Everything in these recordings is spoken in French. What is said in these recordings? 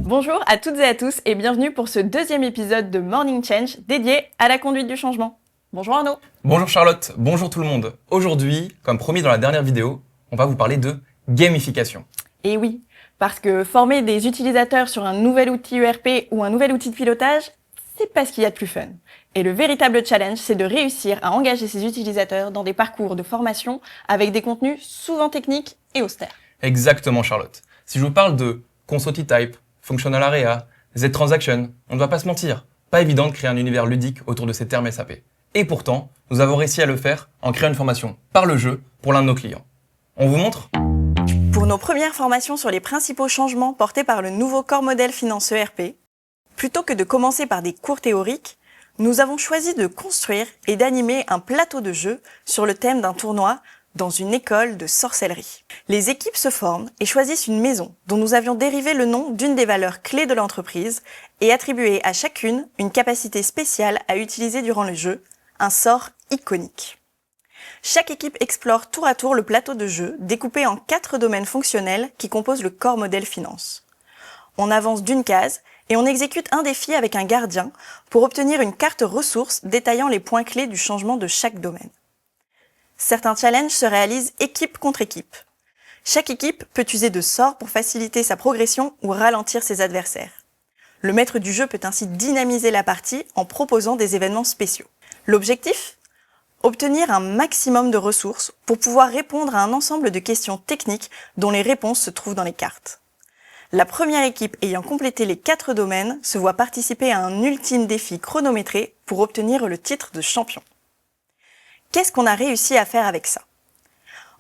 Bonjour à toutes et à tous et bienvenue pour ce deuxième épisode de Morning Change dédié à la conduite du changement. Bonjour Arnaud. Bonjour Charlotte, bonjour tout le monde. Aujourd'hui, comme promis dans la dernière vidéo, on va vous parler de gamification. Et oui, parce que former des utilisateurs sur un nouvel outil ERP ou un nouvel outil de pilotage, c'est pas ce qu'il y a de plus fun. Et le véritable challenge, c'est de réussir à engager ces utilisateurs dans des parcours de formation avec des contenus souvent techniques et austères. Exactement Charlotte. Si je vous parle de Conso Type, Functional Area, Z-Transaction, on ne va pas se mentir, pas évident de créer un univers ludique autour de ces termes SAP. Et pourtant, nous avons réussi à le faire en créant une formation par le jeu pour l'un de nos clients. On vous montre ? Pour nos premières formations sur les principaux changements portés par le nouveau corps modèle finance ERP, plutôt que de commencer par des cours théoriques, nous avons choisi de construire et d'animer un plateau de jeu sur le thème d'un tournoi dans une école de sorcellerie. Les équipes se forment et choisissent une maison dont nous avions dérivé le nom d'une des valeurs clés de l'entreprise et attribué à chacune une capacité spéciale à utiliser durant le jeu, un sort iconique. Chaque équipe explore tour à tour le plateau de jeu découpé en 4 domaines fonctionnels qui composent le corps modèle finance. On avance d'une case et on exécute un défi avec un gardien pour obtenir une carte ressources détaillant les points clés du changement de chaque domaine. Certains challenges se réalisent équipe contre équipe. Chaque équipe peut user de sorts pour faciliter sa progression ou ralentir ses adversaires. Le maître du jeu peut ainsi dynamiser la partie en proposant des événements spéciaux. L'objectif ? Obtenir un maximum de ressources pour pouvoir répondre à un ensemble de questions techniques dont les réponses se trouvent dans les cartes. La première équipe ayant complété les 4 domaines se voit participer à un ultime défi chronométré pour obtenir le titre de champion. Qu'est-ce qu'on a réussi à faire avec ça ?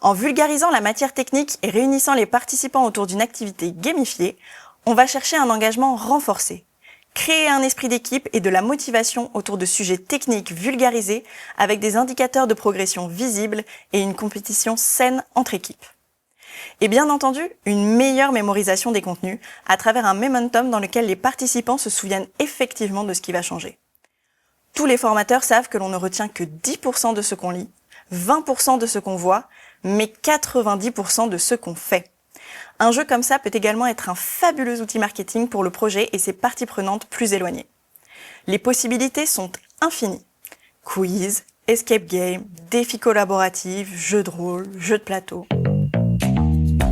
En vulgarisant la matière technique et réunissant les participants autour d'une activité gamifiée, on va chercher un engagement renforcé, créer un esprit d'équipe et de la motivation autour de sujets techniques vulgarisés avec des indicateurs de progression visibles et une compétition saine entre équipes. Et bien entendu, une meilleure mémorisation des contenus à travers un momentum dans lequel les participants se souviennent effectivement de ce qui va changer. Tous les formateurs savent que l'on ne retient que 10% de ce qu'on lit, 20% de ce qu'on voit, mais 90% de ce qu'on fait. Un jeu comme ça peut également être un fabuleux outil marketing pour le projet et ses parties prenantes plus éloignées. Les possibilités sont infinies. Quiz, escape game, défis collaboratifs, jeux de rôle, jeux de plateau.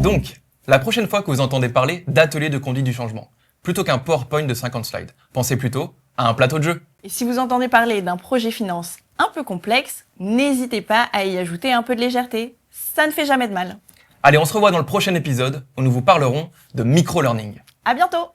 Donc, la prochaine fois que vous entendez parler d'atelier de conduite du changement, plutôt qu'un PowerPoint de 50 slides, pensez plutôt à un plateau de jeu. Et si vous entendez parler d'un projet finance un peu complexe, n'hésitez pas à y ajouter un peu de légèreté. Ça ne fait jamais de mal. Allez, on se revoit dans le prochain épisode où nous vous parlerons de micro-learning. À bientôt!